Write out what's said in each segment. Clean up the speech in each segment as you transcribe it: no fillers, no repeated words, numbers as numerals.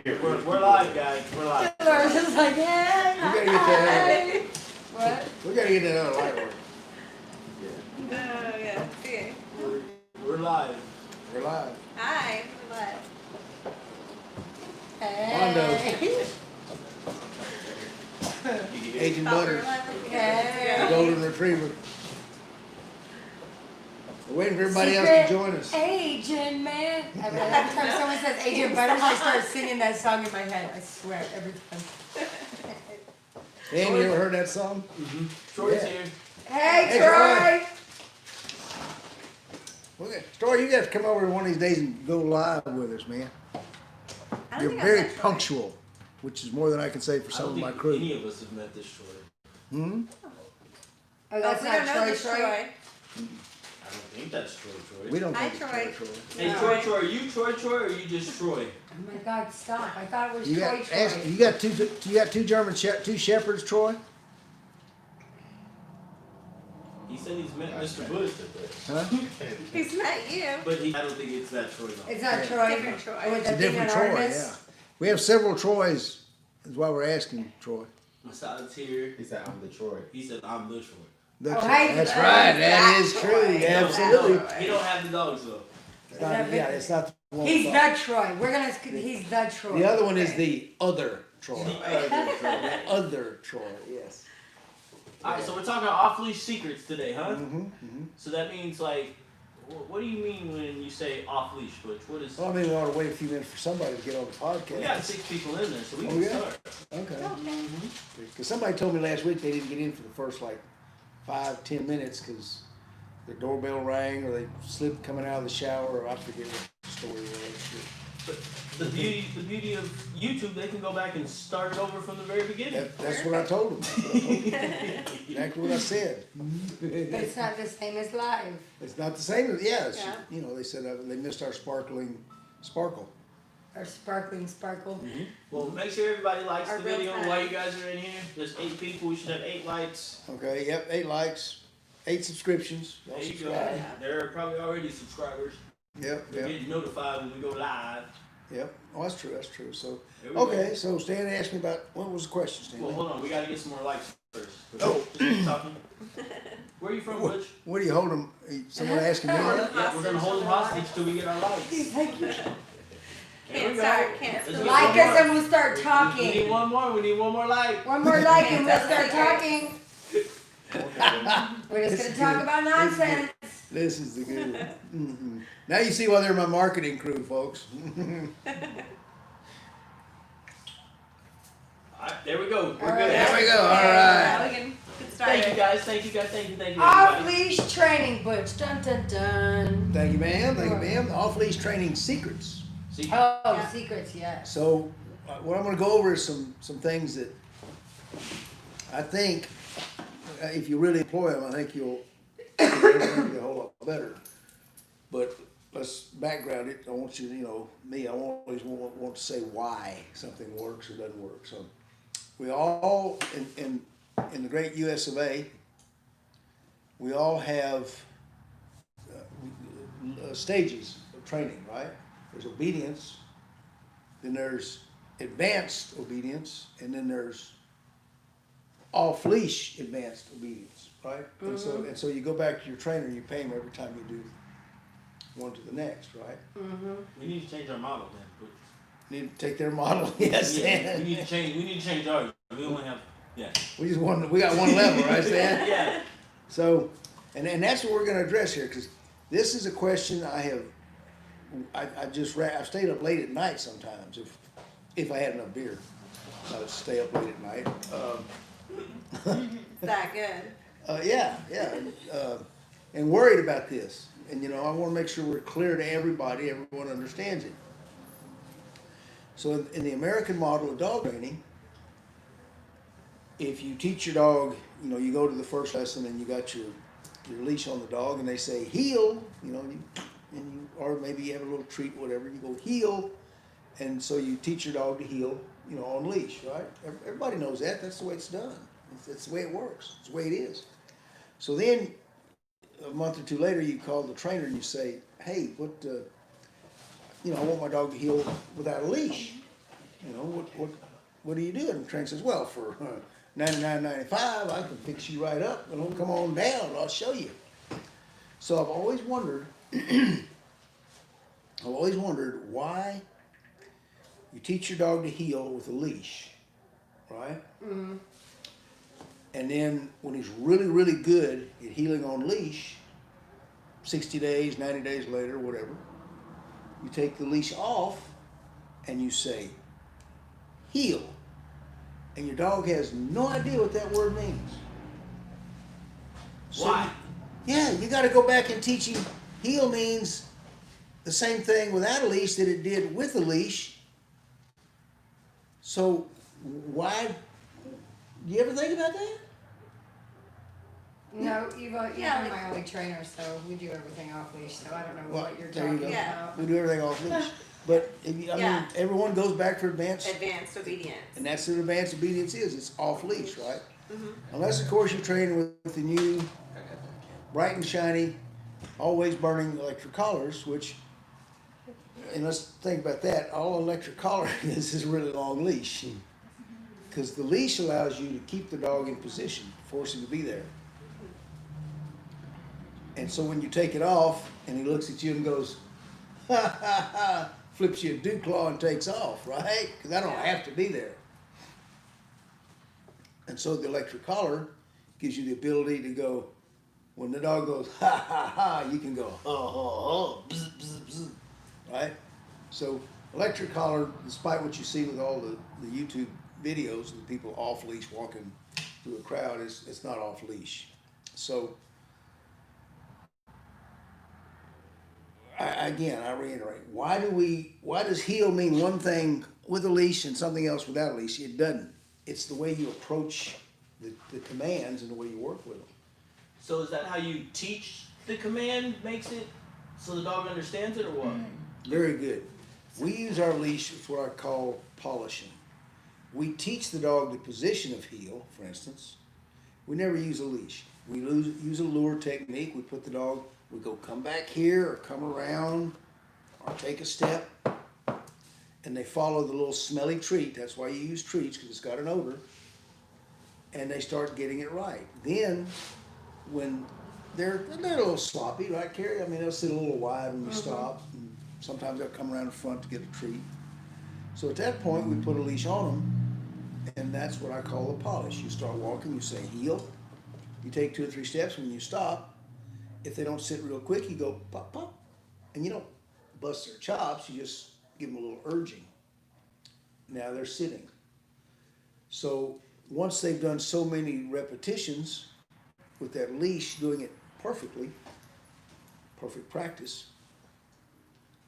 We're live, guys. We're live. Laura's just like, yeah. We gotta get that. What? We gotta get that other light work. Oh, yeah. Okay. We're live. We're live. Hi. We're live. Hey. Agent Thought we Butter, were live. Hey. the golden retriever. We're waiting for everybody else Secret to join us. Agent man. Every time someone says Agent Butters, I start singing that song in my head. I swear, every time. Dan, you ever heard that song? Troy's Yeah. here. Hey, Hey, Troy. Okay. Story, you got to come over one of these days and go live with us, man. I don't You're think I've very met Troy. punctual, which is more than I can say for I some don't of my think crew. any of us have met this Troy. Hmm? Oh, Oh, that's we not don't know Troy. this Troy. I don't think that's Troy. We don't Hi, think it's Troy. Hey, No. Troy, are you Troy, or are you just Troy? Oh my God, stop! I thought it was You Troy. got, Troy. you got two German two shepherds, Troy? He said he's met Mr. Bush today. Huh? He's met you. But I don't think it's that Troy though. It's not Troy. Different Troy. With It's the a thing different on Troy, Artemis. yeah. We have several Troys, is why we're asking Troy. Masad's here. He said, I'm Detroit. He said, I'm the Troy. That's, Oh, hey, that's that's right, that that is Troy. true, He don't- absolutely. He don't have the dogs though. It's not, yeah, it's not the one. He's the Troy. We're gonna. He's the Troy. The other one is the other Troy. Alright, Other Troy, yes. so we're talking Off-Leash Secrets today, huh? Mm-hmm. So that means like, what do you mean when you say Off-Leash, Butch? What is? Well, I mean, we ought to wait a few minutes for somebody to get on the podcast. We got 6 people in there, so we Oh, can yeah? start. Okay. Because somebody told me last week they didn't get in for the first like 5-10 minutes because their doorbell rang or they slipped coming out of the shower or I forget what the story was. But the beauty of YouTube, they can go back and start it over from the very beginning. That's what I told them. Exactly what I said. But it's not the same as live. It's not the same as, yeah, Yeah. you know, they said they missed our sparkling sparkle. Or sparkling sparkle. Well, make sure everybody likes Our the real video time. while you guys are in here. There's 8 people. We should have 8 likes. Okay, yep, 8 likes, 8 subscriptions. Y'all There you go. subscribe. There are probably already subscribers. Yep, They're yep, getting notified when we go live. yep. Oh, that's true, that's true. So, There we okay, go. so Stan asked me about, what was the question, Stan? Well, hold on. We got to get some more likes first. Oh. Just keep talking. Where are you from, Butch? What are you holding? Someone asking me that? Yeah, we're going to hold them hostage till we get our likes. Thank you. There we Can't go. start. Can't Let's start. get Like one us more. and we'll start We need talking. one more. We need one more like. One more like and we'll start Secret. talking. We're just This is gonna talk good. about This is good. nonsense. This is the good one. Mhm. Now you see why they're my marketing crew, folks. All right, there we go. We're All good. right. There we go, all Yeah, right. we can get started. Thank you guys. Thank you guys. Thank you. Thank you. everybody. Off-leash training, Butch. Dun dun dun. Thank you, ma'am. Thank you, ma'am. Off-leash training secrets. See, Oh, Yeah. secrets, yes. So what I'm going to go over is some things that I think if you really employ them, I think you'll be a whole lot better. But let's background it. I want you to, me, I always want to say why something works or doesn't work. So we all, in the great US of A, we all have stages of training, right? There's obedience, then there's advanced obedience, and then there's off-leash advanced obedience, right? And so you go back to your trainer and you pay him every time you do one to the next, right? we need to change our model, man. Butch. Need to take their model, yes, We Stan. need to change. We need to change ours. We only have. Yeah. We got one level, right, Stan? Yeah. So, and that's what we're going to address here, because this is a question I've stayed up late at night sometimes if I had enough beer. I would stay up late at night. It's that good. Yeah, and worried about this. And I want to make sure we're clear to everybody, everyone understands it. So in the American model of dog training, if you teach your dog, you go to the first lesson and you got your leash on the dog and they say heel, or maybe you have a little treat, whatever, you go heel, and so you teach your dog to heel, on leash, right? Everybody knows that. That's the way it's done. That's the way it works. It's the way it is. So then, a month or two later, you call the trainer and you say, hey, I want my dog to heel without a leash. what do you do? And Trent says, well, for $99.95, I can fix you right up. Well, come on down, I'll show you. So I've always wondered, why you teach your dog to heel with a leash, right? Mm-hmm. And then when he's really, really good at heeling on leash, 60 days, 90 days later, whatever, you take the leash off and you say, heel. And your dog has no idea what that word means. So, Why? yeah, you got to go back and teach him heel means the same thing without a leash that it did with a leash. So why, do you ever think about that? No, Eva, Yeah, you're like- my only trainer, so we do everything off leash, so I don't know Well, what you're there you talking go. Yeah. about. We do everything off leash. But if you, I Yeah. mean, everyone goes back for advanced, Advanced obedience. and that's what advanced obedience is. It's off leash, right? Mm-hmm. Unless, of course, you're training with the new, bright and shiny, always burning electric collars, which, and let's think about that. All electric collar is a really long leash, because the leash allows you to keep the dog in position, force him to be there. And so when you take it off, and he looks at you and goes, ha ha ha, flips you a dew claw and takes off, right? Because I don't have to be there. And so the electric collar gives you the ability to go, when the dog goes, ha ha ha, you can go, ha ha ha, bzz, bzz, bzz, right? So electric collar, despite what you see with all the YouTube videos of people off leash walking through a crowd, it's not off leash. So I reiterate, why does heel mean one thing with a leash and something else without a leash? It doesn't. It's the way you approach the commands and the way you work with them. So is that how you teach the command makes it so the dog understands it, or what? Very good. We use our leash for what I call polishing. We teach the dog the position of heel, for instance. We never use a leash. We use a lure technique. We put the dog, we go come back here or come around or take a step, and they follow the little smelly treat. That's why you use treats, because it's got an odor. And they start getting it right. Then, when they're a little sloppy, right, Carrie? I mean, they'll sit a little wide when you stop. And sometimes they'll come around the front to get a treat. So at that point, we put a leash on them, and that's what I call the polish. You start walking, you say heel. You take 2 or 3 steps. When you stop, if they don't sit real quick, you go pop, pop. And you don't bust their chops, you just give them a little urging. Now they're sitting. So once they've done so many repetitions with that leash, doing it perfectly, perfect practice,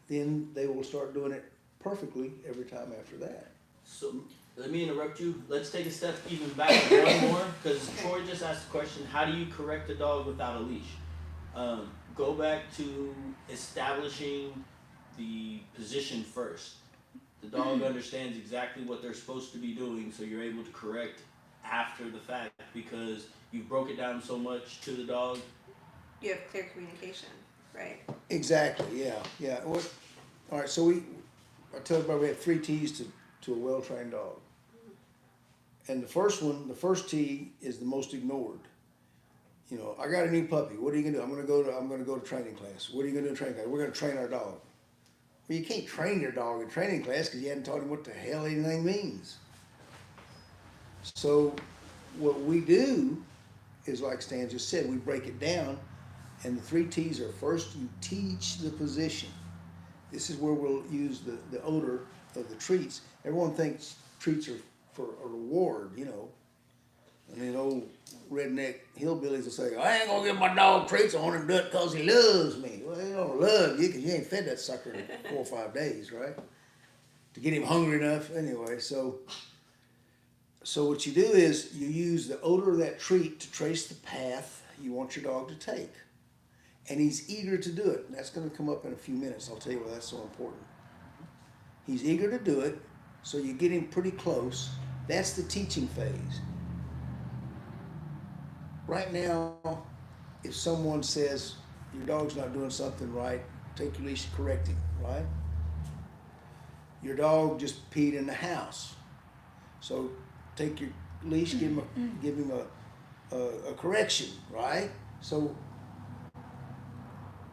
then they will start doing it perfectly every time after that. So let me interrupt you. Let's take a step even back one more, because Troy just asked the question, how do you correct a dog without a leash? Go back to establishing the position first. The dog understands exactly what they're supposed to be doing, so you're able to correct after the fact, because you broke it down so much to the dog. You have clear communication, right? Exactly, yeah. All right, so I tell everybody we have 3 T's to a well-trained dog. And the first T is the most ignored. You know, I got a new puppy. What are you gonna do? I'm gonna go to training class. What are you gonna do in training class? We're gonna train our dog. Well, you can't train your dog in training class because you hadn't taught him what the hell anything means. So what we do is, like Stan just said, we break it down, and the 3 T's are: first, you teach the position. This is where we'll use the odor of the treats. Everyone thinks treats are for a reward, you know. And then old redneck hillbillies will say, I ain't gonna give my dog treats, I want him to do it because he loves me. Well, he don't love you because you ain't fed that sucker in 4 or 5 days, right? To get him hungry enough. Anyway, so what you do is you use the odor of that treat to trace the path you want your dog to take. And he's eager to do it. And that's going to come up in a few minutes. I'll tell you why that's so important. He's eager to do it, so you get him pretty close. That's the teaching phase. Right now, if someone says your dog's not doing something right, take your leash and correct him, right? Your dog just peed in the house. So take your leash, give him a correction, right? So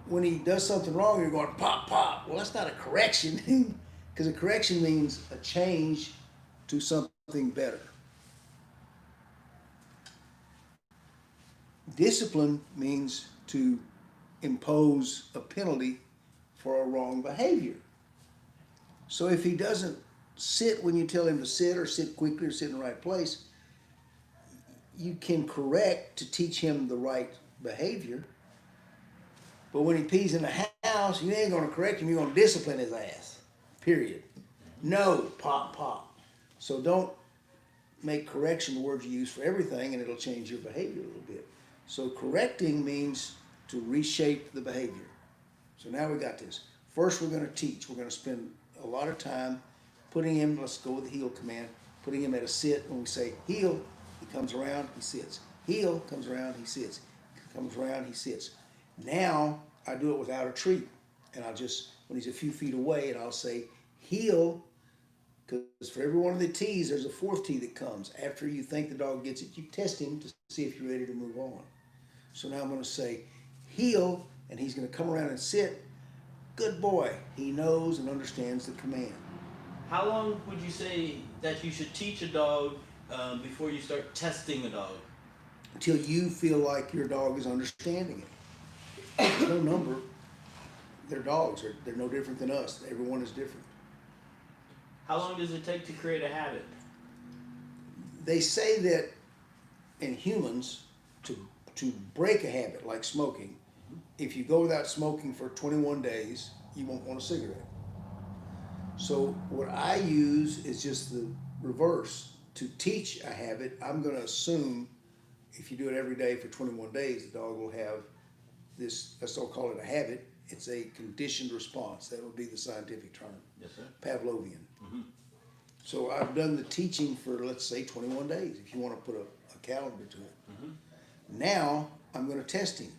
when he does something wrong, you're going pop, pop. Well, that's not a correction, because a correction means a change to something better. Discipline means to impose a penalty for a wrong behavior. So if he doesn't sit when you tell him to sit, or sit quickly, or sit in the right place, you can correct to teach him the right behavior. But when he pees in the house, you ain't gonna correct him, you're gonna discipline his ass. Period. No, pop, pop. So don't make correction the word you use for everything, and it'll change your behavior a little bit. So correcting means to reshape the behavior. So now we got this. First we're gonna teach. We're gonna spend a lot of time putting him, let's go with the heel command, putting him at a sit. When we say heel, he comes around, he sits. Heel, comes around, he sits. Comes around, he sits. Now I do it without a treat. And I'll just, when he's a few feet away, and I'll say heel, because for every one of the T's, there's a fourth T that comes. After you think the dog gets it, you test him to see if you're ready to move on. So now I'm going to say heel, and he's going to come around and sit. Good boy. He knows and understands the command. How long would you say that you should teach a dog before you start testing a dog? Until you feel like your dog is understanding it. There's no number. They're dogs. They're no different than us. Everyone is different. How long does it take to create a habit? They say that in humans, to break a habit like smoking, if you go without smoking for 21 days, you won't want a cigarette. So what I use is just the reverse. To teach a habit, I'm going to assume if you do it every day for 21 days, the dog will have this, let's all call it a habit. It's a conditioned response. That would be the scientific term. Yes, sir. Pavlovian. Mm-hmm. So I've done the teaching for, let's say, 21 days, if you want to put a calendar to it. Mm-hmm. Now I'm going to test him.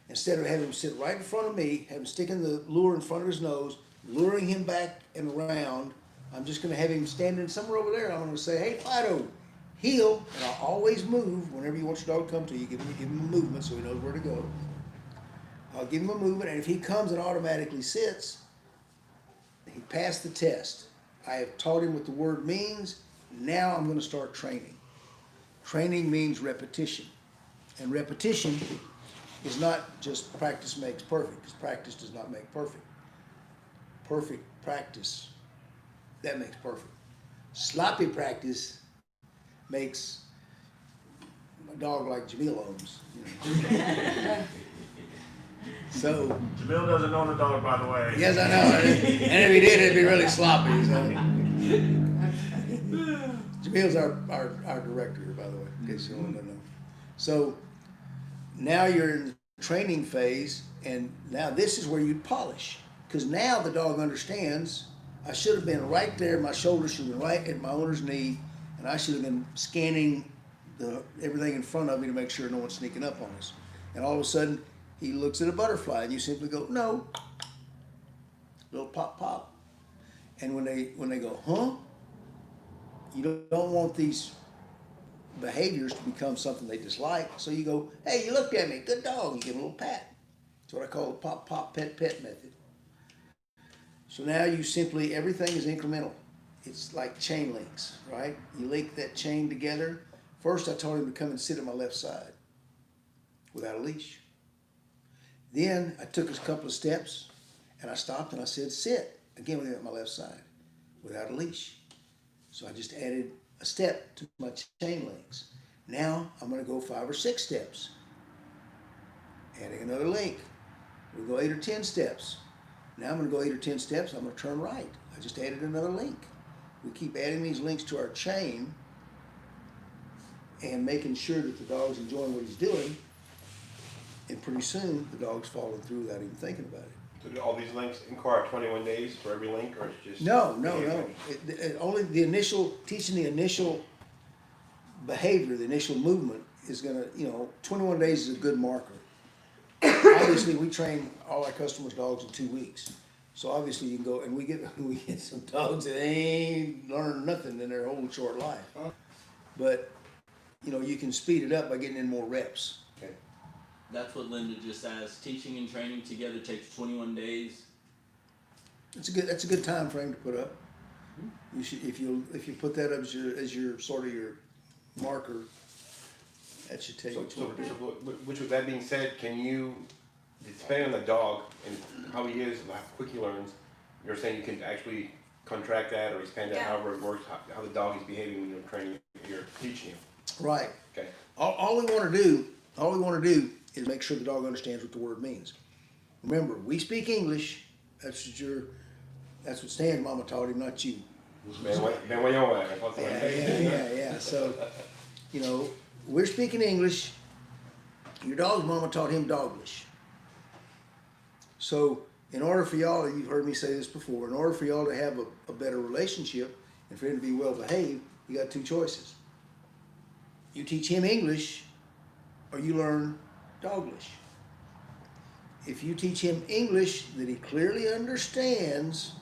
Instead of having him sit right in front of me, have him sticking the lure in front of his nose, luring him back and around, I'm just going to have him standing somewhere over there. I'm going to say, hey, Fido, heel, and I'll always move. Whenever you want your dog to come to you, give him a movement so he knows where to go. I'll give him a movement, and if he comes and automatically sits, he passed the test. I have taught him what the word means. Now I'm going to start training. Training means repetition. And repetition is not just practice makes perfect, because practice does not make perfect. Perfect practice, that makes perfect. Sloppy practice makes a dog like Jamil owns. So Jamil doesn't own a dog, by the way. yes, I know. And if he did, it'd be really sloppy. So. Jamil's our director here, by the way, in case you don't know. So now you're in the training phase, and now this is where you polish. Because now the dog understands, I should have been right there, my shoulder should have been right at my owner's knee, and I should have been scanning everything in front of me to make sure no one's sneaking up on us. And all of a sudden, he looks at a butterfly, and you simply go, no. Little pop, pop. And when they go, huh? You don't want these behaviors to become something they dislike. So you go, hey, you looked at me, good dog. You give him a little pat. That's what I call the pop, pop, pet, pet method. So now you simply, everything is incremental. It's like chain links, right? You link that chain together. First, I told him to come and sit at my left side without a leash. Then I took a couple of steps, and I stopped and I said, sit, again with him at my left side without a leash. So I just added a step to my chain links. Now I'm going to go 5 or 6 steps. Adding another link. We'll go 8 or 10 steps. Now I'm going to go 8 or 10 steps. I'm going to turn right. I just added another link. We keep adding these links to our chain and making sure that the dog's enjoying what he's doing. And pretty soon the dog's falling through without even thinking about it. So do all these links require 21 days for every link, or it's just... No. Only the initial, teaching the initial behavior, the initial movement is going to, 21 days is a good marker. Obviously, we train all our customers' dogs in 2 weeks. So obviously you can go, and we get some dogs that ain't learned nothing in their whole short life. But, you know, you can speed it up by getting in more reps. Okay. That's what Linda just asked. Teaching and training together takes 21 days. That's a good time frame to put up. You should, if you put that up as your sort of your marker, that should tell you what you want to do. Which with that being said, can you, depending on the dog and how he is, and how quick he learns, you're saying you can actually contract that or expand that, Yeah. however it works, how the dog is behaving when you're training, you're teaching him. Right. Okay. All we want to do is make sure the dog understands what the word means. Remember, we speak English. That's what Stan's mama taught him, not you. Ben voyons, I thought so. Yeah. So, you know, we're speaking English. Your dog's mama taught him Doglish. So, in order for y'all, you've heard me say this before, in order for y'all to have a better relationship and for him to be well behaved, you got two choices. You teach him English or you learn Doglish. If you teach him English that he clearly understands,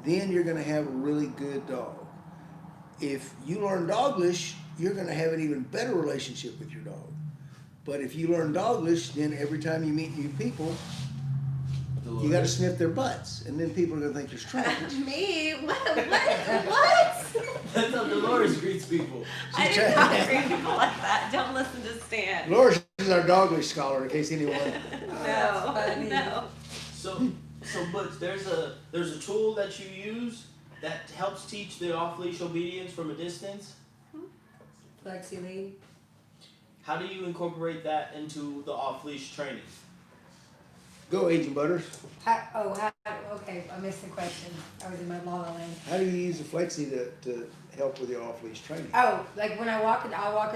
then you're going to have a really good dog. If you learn Doglish, you're going to have an even better relationship with your dog. But if you learn Doglish, then every time you meet new people, you got to sniff their butts, and then people are going to think you're strange. Me? What? That's how Dolores greets people. I did not treat people like that. Don't listen to Stan. Laura is our Doglish scholar, in case anyone. No, funny. no. So but there's a tool that you use that helps teach the off-leash obedience from a distance. Flexi lead. How do you incorporate that into the off-leash training? Go, Agent Butters. Okay, I missed the question. I was in my la la land. How do you use the Flexi to help with your off-leash training? Oh, like when I'll walk a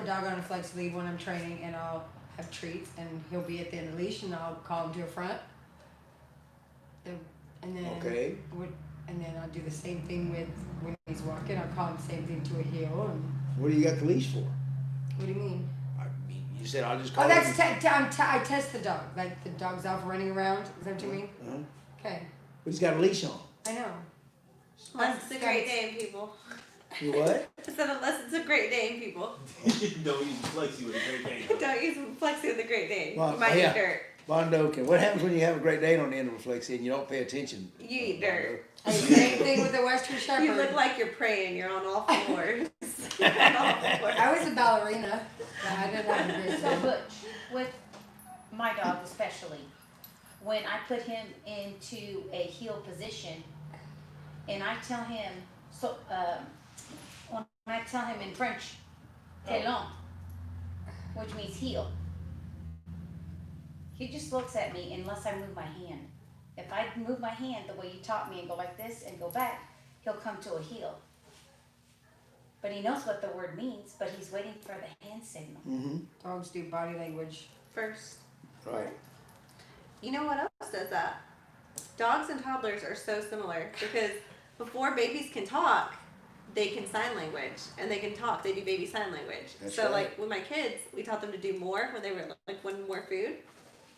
dog on a flex lead when I'm training, and I'll have treats, and he'll be at the end of the leash, and I'll call him to a front. And then Okay. and then I'll do the same thing with when he's walking. I'll call him the same thing to a heel. And What do you got the leash for? what do you mean? You said I'll just call Oh, that's him. I test the dog. Like the dog's off running around. Is that what you mean? Uh-huh. Okay, But he's got a leash on. I know. Unless it's a great day, people. You what? I said unless it's a great day, people. Don't use Flexi with a great game. Don't use Flexi with a great day. Well, You might yeah. eat dirt. Bondo, what happens when you have a great day on the end of a Flexi and you don't pay attention? You eat dirt. Hey, same thing with the Western Shepherd. You look like you're praying. You're on all fours. You're on all fours. I was a ballerina. No, I didn't have a great So day. Butch, with my dog especially, when I put him into a heel position, and I tell him, when I tell him in French, talon, which means heel, he just looks at me unless I move my hand. If I move my hand the way you taught me and go like this and go back, he'll come to a heel. But he knows what the word means, but he's waiting for the hand signal. Mm-hmm. Dogs do body language. First. Right. You know what else does that? Dogs and toddlers are so similar because before babies can talk, they can sign language and they can talk. They do baby sign language. That's so right. like with my kids, we taught them to do more when they were like wanting more food.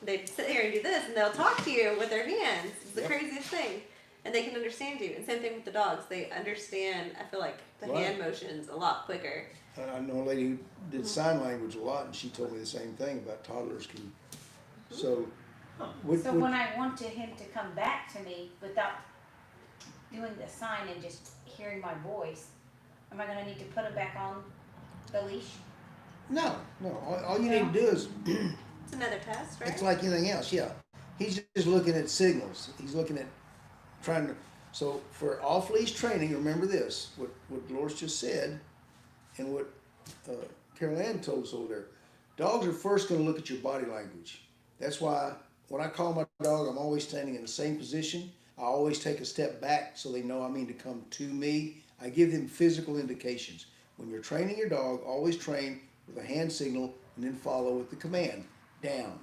They'd sit here and do this and they'll talk to you with their hands. It's the Yep. craziest thing. And they can understand you. And same thing with the dogs. They understand, I feel like, the Right. hand motions a lot quicker. I know a lady who did sign language a lot, and she told me the same thing about toddlers can. So, So when I wanted him to come back to me without doing the sign and just hearing my voice, am I gonna need to put him back on the leash? no, all you need to do is, It's another test, right? it's like anything else, yeah. He's just looking at signals. He's looking at trying to, so for off-leash training, remember this, what Dolores just said, and what Carol Ann told us over there. Dogs are first gonna look at your body language. That's why when I call my dog, I'm always standing in the same position. I always take a step back so they know I mean to come to me. I give them physical indications. When you're training your dog, always train with a hand signal and then follow with the command. Down,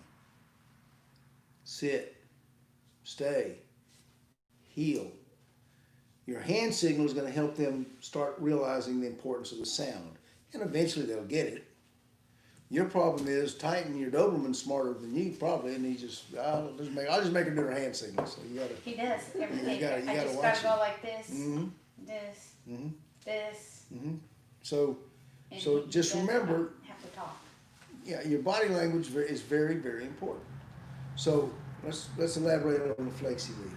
sit, stay, heel. Your hand signal is going to help them start realizing the importance of the sound. And eventually they'll get it. Your problem is Titan, your Doberman's smarter than you probably, and he just, I'll just make her do her hand signals. So you gotta. He does everything. You gotta I just watch gotta go like this, Mm-hmm. this, Mm-hmm. this. Mm-hmm. So and So he just does not remember- have to talk. yeah, your body language is very, very important. So let's elaborate on the Flexi lead.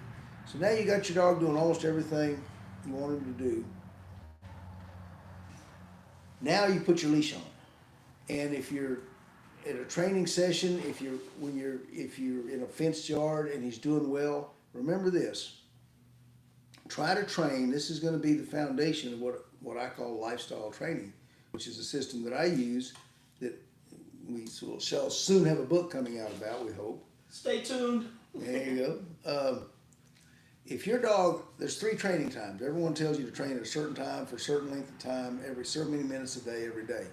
So now you got your dog doing almost everything you want him to do. Now you put your leash on, and if you're at a training session, if you're in a fenced yard and he's doing well, remember this. Try to train. This is going to be the foundation of what I call lifestyle training, which is a system that I use that we shall soon have a book coming out about, we hope. Stay tuned. There you go. If your dog, there's 3 training times. Everyone tells you to train at a certain time for a certain length of time, every so many minutes a day, every day.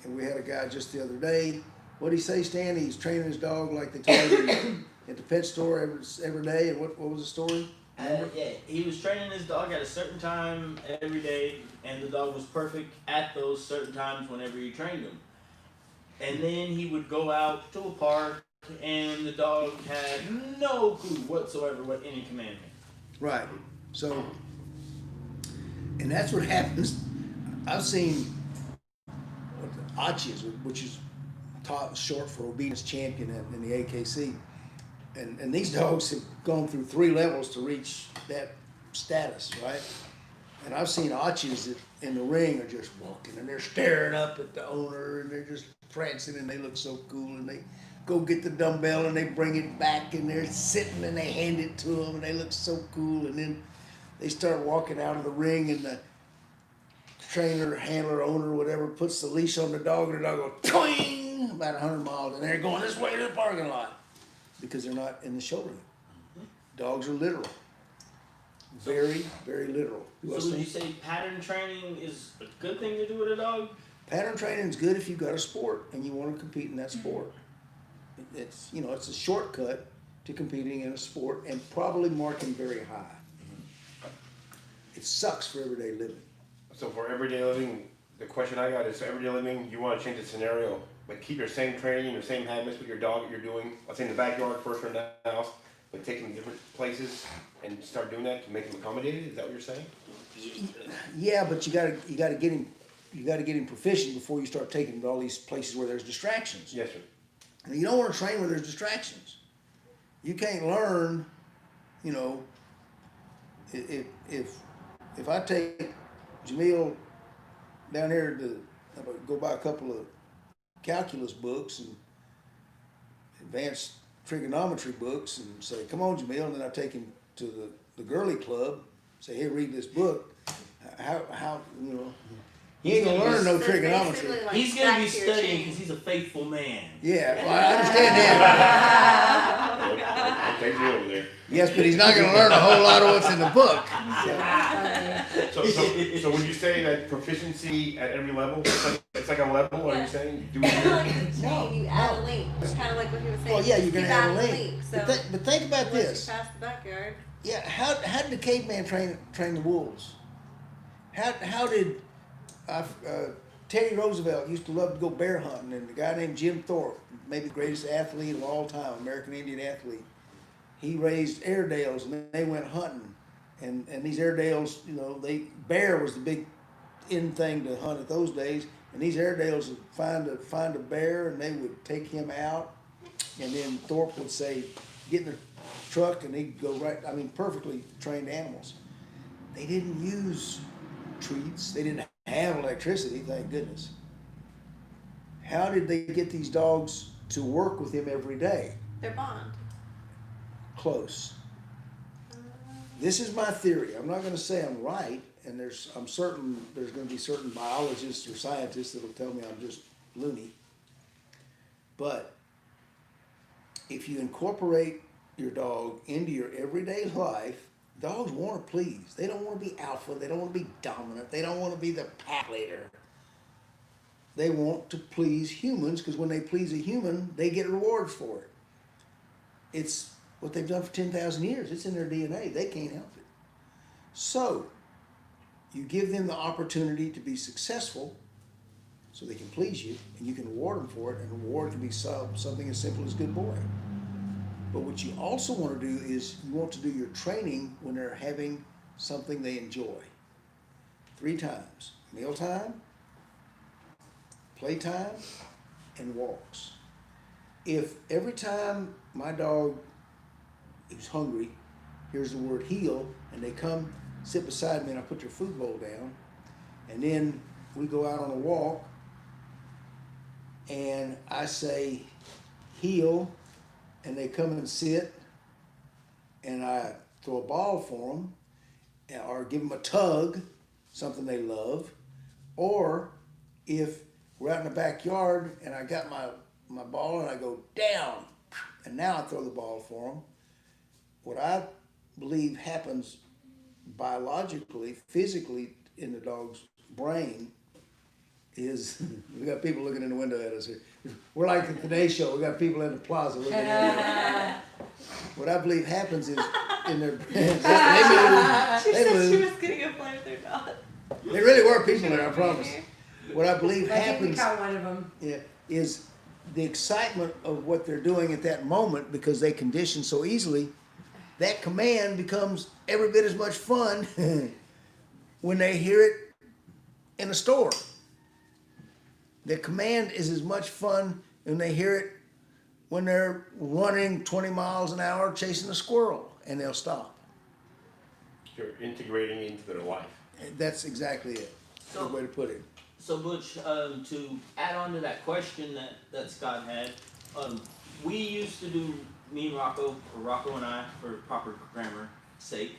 And we had a guy just the other day. What did he say, Stan? He's training his dog like they told him at the pet store every day. And what was the story? Yeah, he was training his dog at a certain time every day, and the dog was perfect at those certain times whenever he trained him. And then he would go out to a park, and the dog had no clue whatsoever what any command meant. Right. So, and that's what happens. I've seen Achis, which is short for obedience champion in the AKC. And these dogs have gone through 3 levels to reach that status, right? And I've seen Achis that in the ring are just walking and they're staring up at the owner and they're just prancing and they look so cool and they go get the dumbbell and they bring it back and they're sitting and they hand it to them and they look so cool, and then they start walking out of the ring and the trainer, handler, owner, whatever, puts the leash on the dog and the dog goes twing about 100 miles and they're going this way to the parking lot because they're not in the shoulder. Dogs are literal. Very, very literal. So would you say pattern training is a good thing to do with a dog? Pattern training is good if you've got a sport and you want to compete in that sport. It's it's a shortcut to competing in a sport and probably marking very high. It sucks for everyday living. So for everyday living, the question I got is, for everyday living, you want to change the scenario, but keep your same training, your same habits with your dog that you're doing, let's say in the backyard first or in the house, but take them to different places and start doing that to make them accommodated? Is that what you're saying? Yeah, but you gotta get him proficient before you start taking him to all these places where there's distractions. Yes, sir. And you don't want to train where there's distractions. You can't learn, if I take Jamil down here to go buy a couple of calculus books and advanced trigonometry books and say, come on, Jamil, and then I take him to the girly club, say, hey, read this book. How he ain't gonna learn no So trigonometry. basically, like, He's gonna back be to your studying chain. because he's a faithful man. Yeah, well, I understand that. Okay, deal over there. Yes, but he's not gonna learn a whole lot of what's in the book. So would you say that proficiency at every level, it's like a level, are you saying? You do Kind of like the No, chain, you add no. a link. It's kind of like what he was saying. Well, yeah, you're Keep gonna add a adding link. So But think about once this. you pass the backyard, Yeah, how did the caveman train the wolves? How did Teddy Roosevelt used to love to go bear hunting, and the guy named Jim Thorpe, maybe the greatest athlete of all time, American Indian athlete, he raised Airedales and they went hunting, and these Airedales, bear was the big in thing to hunt at those days, and these Airedales would find a bear and they would take him out, and then Thorpe would say, get in the truck, and he'd go right. I mean, perfectly trained animals. They didn't use treats. They didn't have electricity, thank goodness. How did they get these dogs to work with him every day? they're bond. Close. This is my theory. I'm not going to say I'm right, and I'm certain there's going to be certain biologists or scientists that'll tell me I'm just loony. But if you incorporate your dog into your everyday life, dogs want to please. They don't want to be alpha. They don't want to be dominant. They don't want to be the pack leader. They want to please humans, because when they please a human, they get rewards for it. It's what they've done for 10,000 years. It's in their DNA. They can't help it. So, you give them the opportunity to be successful so they can please you, and you can reward them for it, and the reward can be something as simple as good boy. But what you also want to do is you want to do your training when they're having something they enjoy. 3 times: mealtime, playtime, and walks. If every time my dog who's hungry hears the word heel and they come sit beside me and I put their food bowl down, and then we go out on a walk and I say heel and they come and sit and I throw a ball for them or give them a tug, something they love, or if we're out in the backyard and I got my ball and I go down and now I throw the ball for them, what I believe happens biologically, physically in the dog's brain is, we got people looking in the window at us here. We're like the Today Show, we got people in the plaza looking at us. What I believe happens is in their brains, She they said she move. was getting a play with her dog. There really were people there, I promise. What I believe I think we happens caught one of them. is the excitement of what they're doing at that moment, because they condition so easily, that command becomes every bit as much fun when they hear it in a store. The command is as much fun when they hear it when they're running 20 miles an hour chasing a squirrel, and they'll stop. You're integrating into their life. That's exactly it. Good way to put it. So Butch, to add on to that question that Scott had, we used to do, me and Rocco, or Rocco and I, for proper grammar sake,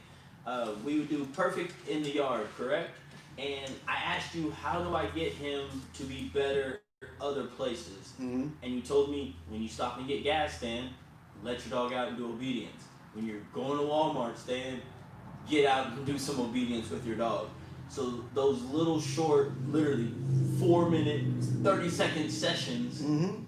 we would do perfect in the yard, correct? And I asked you, how do I get him to be better other places? Mm-hmm. And you told me, when you stop and get gas, Stan, let your dog out and do obedience. When you're going to Walmart, Stan, get out and do some obedience with your dog. So those little short, literally 4-minute, 30-second sessions Mm-hmm.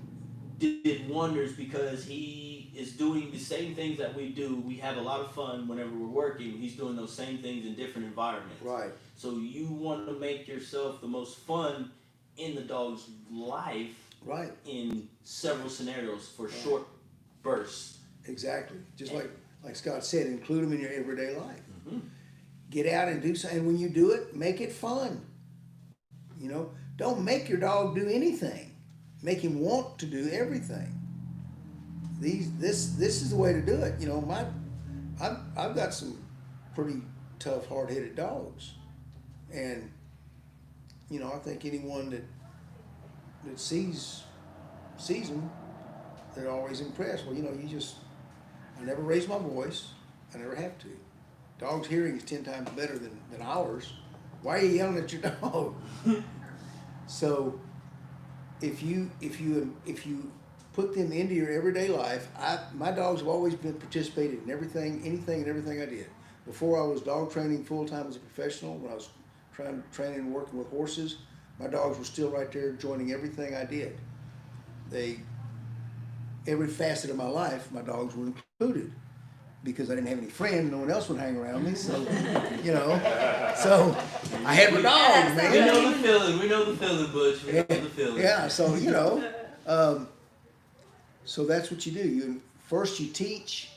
did wonders, because he is doing the same things that we do. We have a lot of fun whenever we're working. He's doing those same things in different environments. Right. So you want to make yourself the most fun in the dog's life, Right. in several scenarios for short bursts. Exactly. Just like Scott said, include them in your everyday life. Mm-hmm. Get out and do something. And when you do it, make it fun. You know, don't make your dog do anything. Make him want to do everything. This is the way to do it. You know, I've got some pretty tough, hard-headed dogs, and you know, I think anyone that sees them, they're always impressed. Well, you know, I never raise my voice. I never have to. Dog's hearing is 10 times better than ours. Why are you yelling at your dog? So if you put them into your everyday life, my dogs have always been participated in anything and everything I did. Before I was dog training full time as a professional, when I was training and working with horses, my dogs were still right there joining everything I did. Every facet of my life, my dogs were included, because I didn't have any friends, no one else would hang around me, so, you know, so I had my dogs, man. We know the feeling, Butch. We know the feeling. Yeah, so, you know, so that's what you do. First you teach,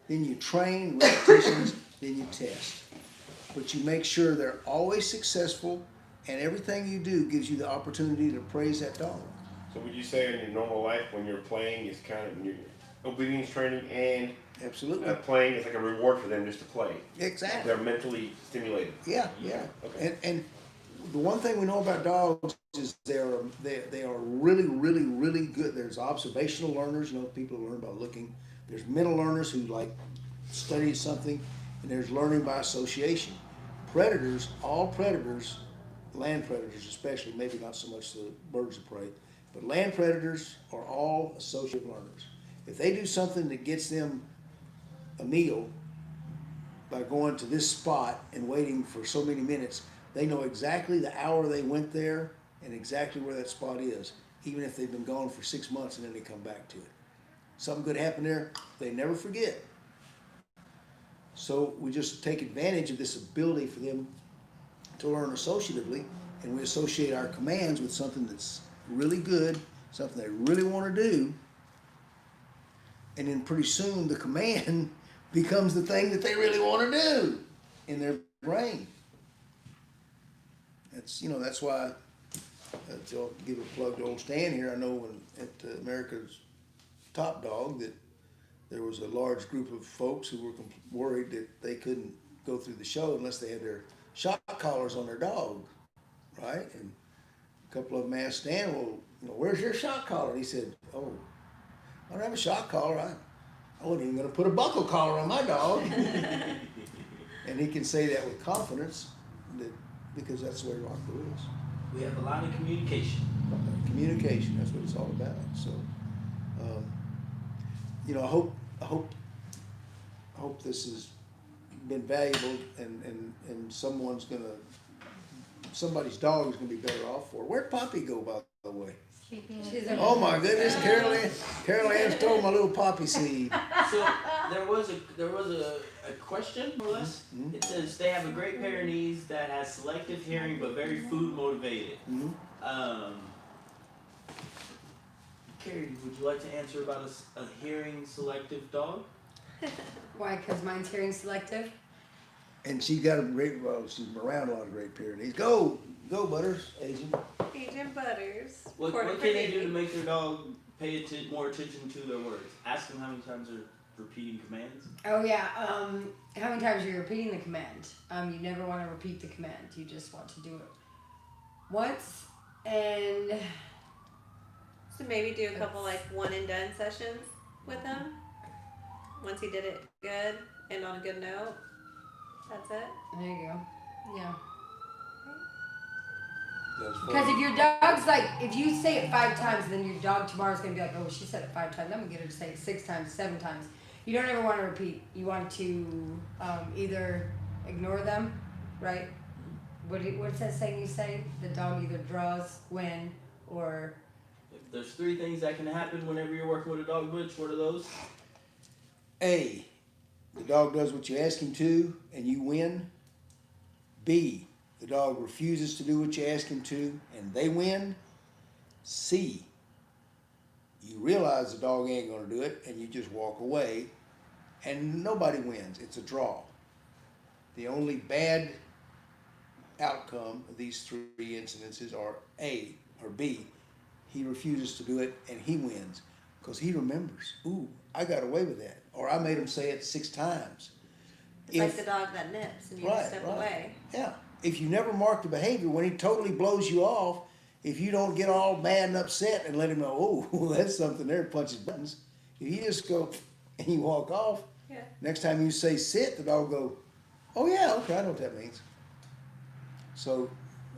then you train, repetitions, then you test. But you make sure they're always successful, and everything you do gives you the opportunity to praise that dog. So would you say in your normal life, when you're playing, it's kind of your obedience training and Absolutely. playing is like a reward for them just to play. Exactly. They're mentally stimulated. Yeah. Okay. And the one thing we know about dogs is they are really, really, really good. There's observational learners, you know, people who learn by looking. There's mental learners who like study something, and there's learning by association. Predators, all predators, land predators especially, maybe not so much the birds of prey, but land predators are all associative learners. If they do something that gets them a meal by going to this spot and waiting for so many minutes, they know exactly the hour they went there and exactly where that spot is, even if they've been gone for 6 months and then they come back to it. Something good happened there, they never forget. So we just take advantage of this ability for them to learn associatively, and we associate our commands with something that's really good, something they really want to do, and then pretty soon the command becomes the thing that they really want to do in their brain. That's why, I'll give a plug to old Stan here. I know when at America's Top Dog that there was a large group of folks who were worried that they couldn't go through the show unless they had their shock collars on their dog, right? And a couple of them asked Stan, well, where's your shock collar? He said, oh, I don't have a shock collar. I wasn't even going to put a buckle collar on my dog. And he can say that with confidence because that's the way Rocco is. We have a lot of communication. Communication, that's what it's all about. So, I hope this has been valuable and somebody's dog is gonna be better off for it. Where'd Poppy go, by the way? Oh my goodness, Carol Ann stole my little poppy seed. So there was a question, more or less. Mm-hmm. It says they have a great pair of knees that has selective hearing but very food motivated. Mm-hmm. Carrie, would you like to answer about a hearing selective dog? Why? Because mine's hearing selective. And she's got she's around a lot of great pair of knees. Go Butters, Agent. Agent Butters. What can they do to make their dog pay more attention to their words? Ask them how many times they're repeating commands. Oh yeah. How many times are you repeating the command? You never want to repeat the command. You just want to do it once and. So maybe do a couple like one and done sessions with him. Once he did it good and on a good note. That's it. There you go. Yeah. That's funny. Because if your dog's like, if you say it 5 times, then your dog tomorrow's going to be like, oh, she said it 5 times. I'm going to get her to say it 6 times, 7 times. You don't ever want to repeat. You want to either ignore them, right? What's that saying you say? The dog either draws, win, or... If there's 3 things that can happen whenever you're working with a dog, Butch, what are those? A, the dog does what you ask him to and you win. B, the dog refuses to do what you ask him to and they win. C, you realize the dog ain't gonna do it and you just walk away and nobody wins. It's a draw. The only bad outcome of these 3 incidences are A or B, he refuses to do it and he wins because he remembers, ooh, I got away with that. Or I made him say it 6 times. It's like the dog that nips and you just step away. Yeah. If you never mark the behavior, when he totally blows you off, if you don't get all mad and upset and let him know, oh, that's something there, punches buttons. If you just go and you walk off, next time you say sit, the dog will go, oh yeah, okay, I know what that means. So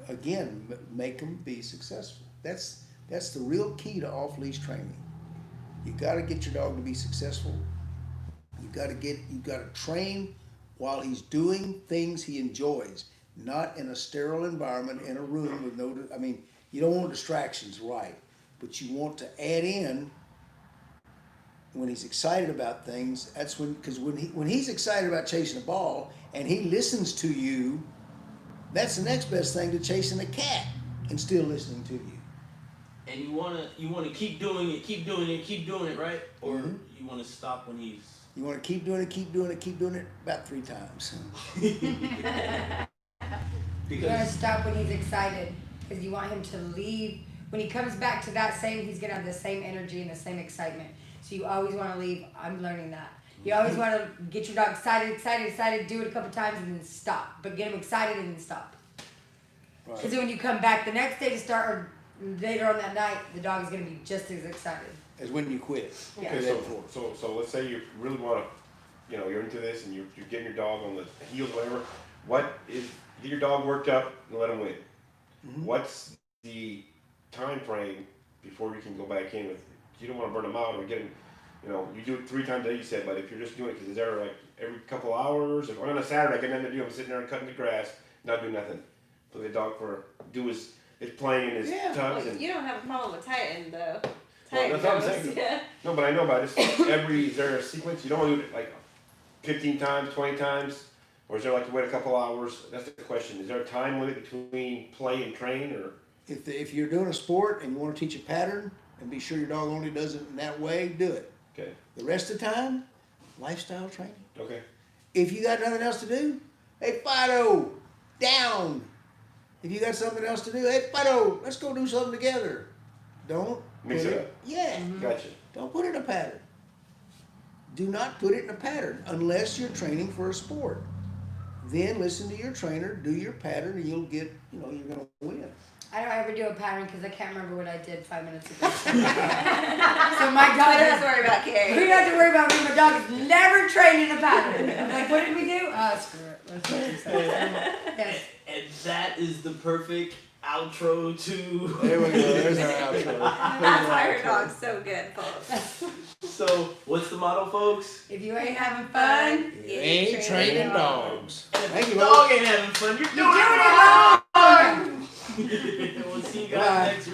again, make them be successful. That's the real key to off-leash training. You got to get your dog to be successful. You got to train while he's doing things he enjoys, not in a sterile environment in a room with no. I mean, you don't want distractions, right? But you want to add in when he's excited about things. That's because when he's excited about chasing a ball and he listens to you, that's the next best thing to chasing a cat and still listening to you. And you wanna keep doing it, right? Or you wanna stop when he's. You want to keep doing it about 3 times. You gotta stop when he's excited because you want him to leave. When he comes back to that he's gonna have the same energy and the same excitement. So you always want to leave. I'm learning that. You always want to get your dog excited, do it a couple times and then stop. But get him excited and then stop. Because when you come back the next day to start or later on that night, the dog is gonna be just as excited. As when you quit. Yeah. Okay, so let's say you really want to, you're into this and you're getting your dog on the heels, whatever. Get your dog worked up and let him win. Mm-hmm. What's the time frame before you can go back in with? You don't want to burn them out or get him. You do it 3 times a day, you said, but if you're just doing it because it's every couple hours, or on a Saturday, I got nothing to do. I'm sitting there and cutting the grass, not doing nothing. Put the dog it's playing in his tubs. You don't have a problem with Titan though. Well, that's what I'm saying. Yeah. No, but I know about this. Is there a sequence? You don't want to do it like 15 times, 20 times, Or is there like to wait a couple hours? That's the question. Is there a time limit between play and train, or? If you're doing a sport and you wanna teach a pattern and be sure your dog only does it in that way, do it. Okay, The rest of the time, lifestyle training. okay. If you got nothing else to do, hey Fido, down. If you got something else to do, hey Fido, let's go do something together. Don't Mix put it up. Yeah. Gotcha. Don't put it in a pattern. Do not put it in a pattern unless you're training for a sport. Then listen to your trainer, do your pattern, and you'll get, you're gonna win. I don't ever do a pattern because I can't remember what I did 5 minutes ago. So my I dog don't have is, to worry about we Carrie. don't have to worry about me. My dog is never trained in a pattern. I'm like, what did we do? Screw it. Let's go do something. Yes. And that is the perfect outro to. There we go, there's our outro. That's why her dog's so good, folks. So, what's the motto, folks? If you ain't having fun, You ain't training dogs. Thank you, Dog ain't having fun. You're doing you're it doing it wrong. wrong. We'll see you guys Bye. next week.